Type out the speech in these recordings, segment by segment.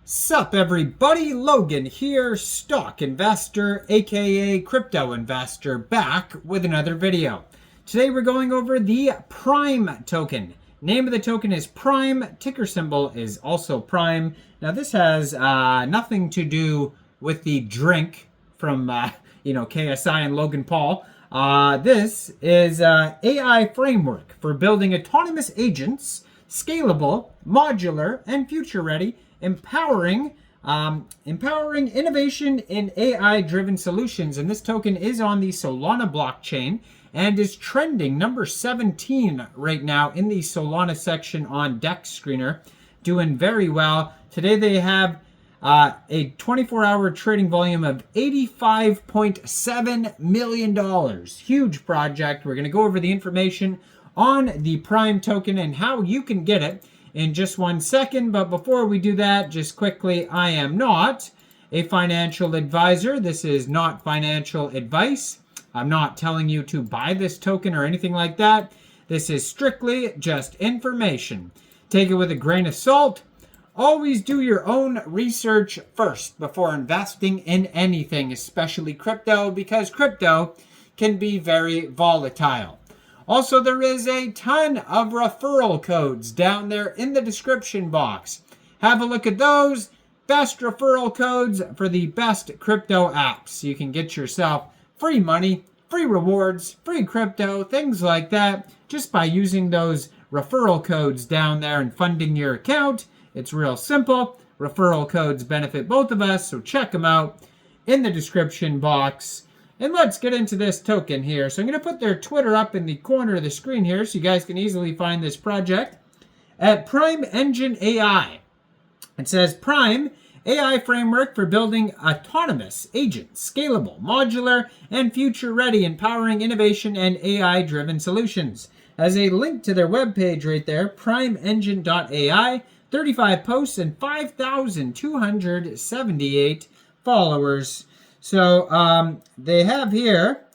Sup everybody, Logan here, stock investor aka crypto investor, back with another video. Today we're going over the Prime token. Name of the token is Prime, ticker symbol is also Prime. Now this has nothing to do with the drink from KSI and Logan Paul. This is AI framework for building autonomous agents, scalable, modular, and future ready, empowering innovation in AI-driven solutions. And this token is on the Solana blockchain and is trending number 17 right now in the Solana section on Dex Screener, doing very well. Today they have a 24-hour trading volume of $85.7 million. Huge project. We're going to go over the information on the Prime token and how you can get it in just 1 second. But before we do that, just quickly, I am not a financial advisor. This is not financial advice. I'm not telling you to buy this token or anything like that. This is strictly just information. Take it with a grain of salt. Always do your own research first before investing in anything, especially crypto, because crypto can be very volatile. Also, there is a ton of referral codes down there in the description box. Have a look at those. Best referral codes for the best crypto apps. You can get yourself free money, free rewards, free crypto, things like that, just by using those referral codes down there and funding your account. It's real simple. Referral codes benefit both of us, so check them out in the description box. And let's get into this token here. So I'm going to put their Twitter up in the corner of the screen here so you guys can easily find this project at Prime Engine AI. It says Prime AI framework for building autonomous agents, scalable, modular, and future-ready, empowering innovation and AI-driven solutions. As a link to their webpage right there, primeengine.ai, 35 posts and 5,278 followers. So they have here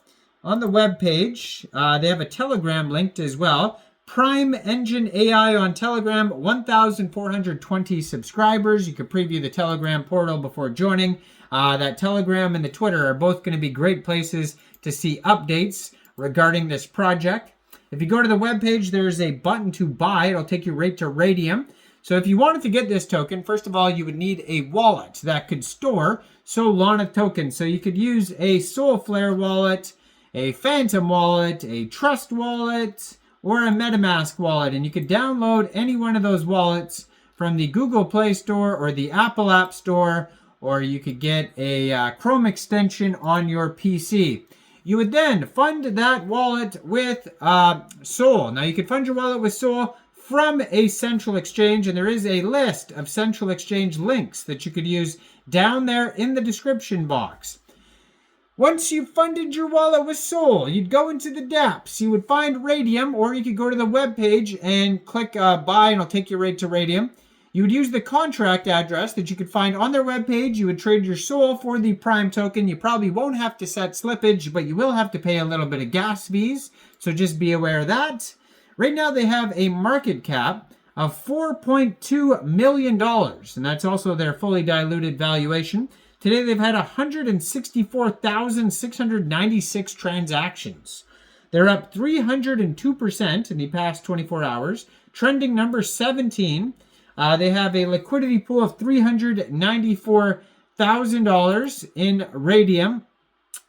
on the web page, they have a Telegram linked as well. Prime Engine AI on Telegram, 1,420 subscribers. You can preview the Telegram portal before joining. That Telegram and the Twitter are both going to be great places to see updates regarding this project. If you go to the web page, there's a button to buy. It'll take you right to Raydium. So if you wanted to get this token, first of all, you would need a wallet that could store Solana tokens. So you could use a Solflare wallet, a Phantom wallet, a Trust wallet, or a MetaMask wallet. And you could download any one of those wallets from the Google Play Store or the Apple App Store, or you could get a Chrome extension on your PC. You would then fund that wallet with Sol. Now you could fund your wallet with Sol from a central exchange, and there is a list of central exchange links that you could use down there in the description box. Once you've funded your wallet with Sol, you'd go into the dApps. You would find Raydium, or you could go to the web page and click buy, and it'll take you right to Raydium. You would use the contract address that you could find on their web page. You would trade your Sol for the Prime token. You probably won't have to set slippage, but you will have to pay a little bit of gas fees, so just be aware of that. Right now they have a market cap of $4.2 million, and that's also their fully diluted valuation. Today they've had 164,696 transactions. They're up 302% in the past 24 hours, trending number 17. They have a liquidity pool of $394,000 in Raydium,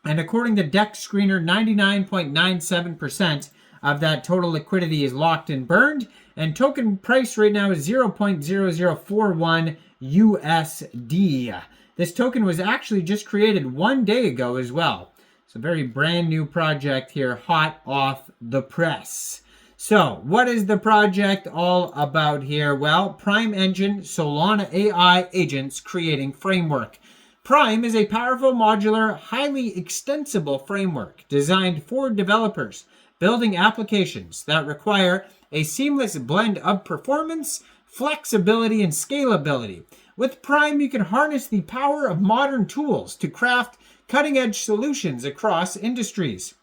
and according to Dex Screener, 99.97% of that total liquidity is locked and burned, and token price right now is 0.0041 USD. This token was actually just created 1 day ago as well. It's a very brand new project here, hot off the press. So what is the project all about here? Well, Prime Engine Solana AI agents creating framework. Prime is a powerful, modular, highly extensible framework designed for developers building applications that require a seamless blend of performance, flexibility, and scalability. With Prime, you can harness the power of modern tools to craft cutting-edge solutions across industries.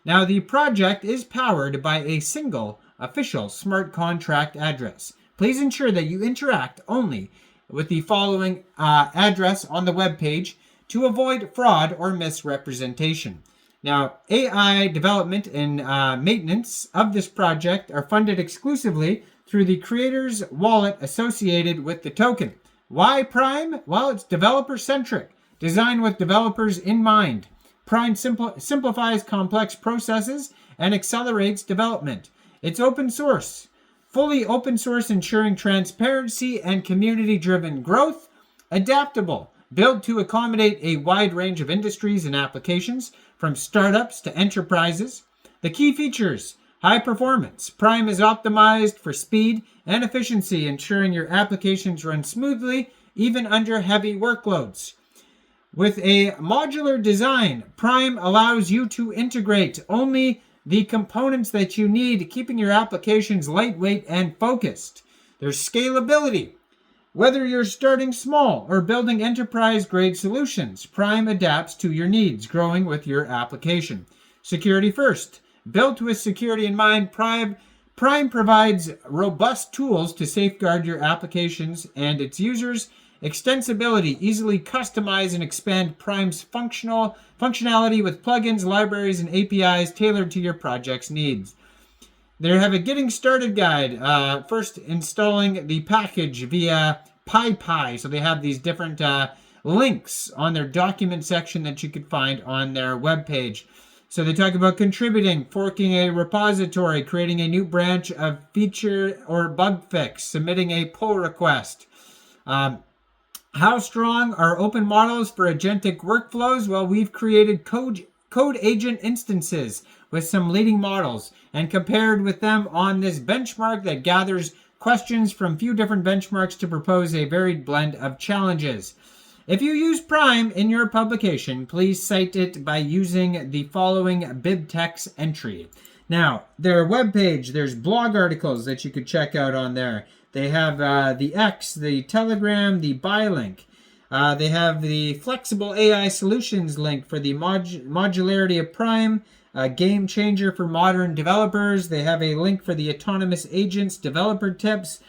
Now, the project is powered by a single official smart contract address. Please ensure that you interact only with the following address on the web page to avoid fraud or misrepresentation. Now, AI development and maintenance of this project are funded exclusively through the creator's wallet associated with the token. Why Prime? Well, it's developer-centric, designed with developers in mind. Prime simplifies complex processes and accelerates development. It's open source, fully open source, ensuring transparency and community-driven growth. Adaptable, built to accommodate a wide range of industries and applications, from startups to enterprises. The key features: high performance. Prime is optimized for speed and efficiency, ensuring your applications run smoothly even under heavy workloads. With a modular design, Prime allows you to integrate only the components that you need, keeping your applications lightweight and focused. There's scalability. Whether you're starting small or building enterprise-grade solutions, Prime adapts to your needs, growing with your application. Security first. Built with security in mind, Prime provides robust tools to safeguard your applications and its users. Extensibility. Easily customize and expand Prime's functionality with plugins, libraries, and APIs tailored to your project's needs. They have a getting started guide. First, installing the package via PyPy. So they have these different links on their document section that you could find on their webpage. So they talk about contributing, forking a repository, creating a new branch of feature or bug fix, submitting a pull request. How strong are open models for agentic workflows? Well, we've created code agent instances with some leading models and compared with them on this benchmark that gathers questions from few different benchmarks to propose a varied blend of challenges. If you use Prime in your publication, please cite it by using the following BibTeX entry. Now, their webpage, there's blog articles that you could check out on there. They have the X, the Telegram, the buy link. They have the flexible AI solutions link for the modularity of Prime, a game changer for modern developers. They have a link for the autonomous agents, developer tips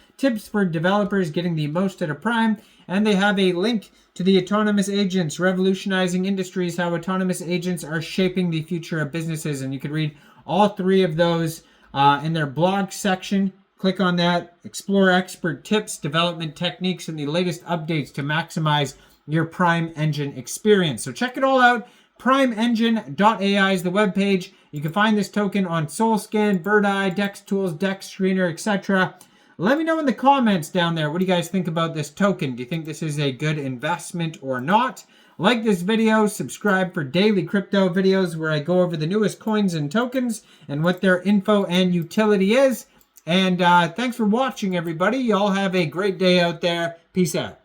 for developers getting the most out of Prime. And they have a link to the autonomous agents, revolutionizing industries, how autonomous agents are shaping the future of businesses. And you can read all three of those in their blog section. Click on that, explore expert tips, development techniques, and the latest updates to maximize your Prime Engine experience. So check it all out. PrimeEngine.ai is the webpage. You can find this token on SoulScan, BirdEye, Dex Tools, Dex Screener, etc. Let me know in the comments down there, what do you guys think about this token? Do you think this is a good investment or not? Like this video, subscribe for daily crypto videos where I go over the newest coins and tokens and what their info and utility is. And thanks for watching, everybody. Y'all have a great day out there. Peace out.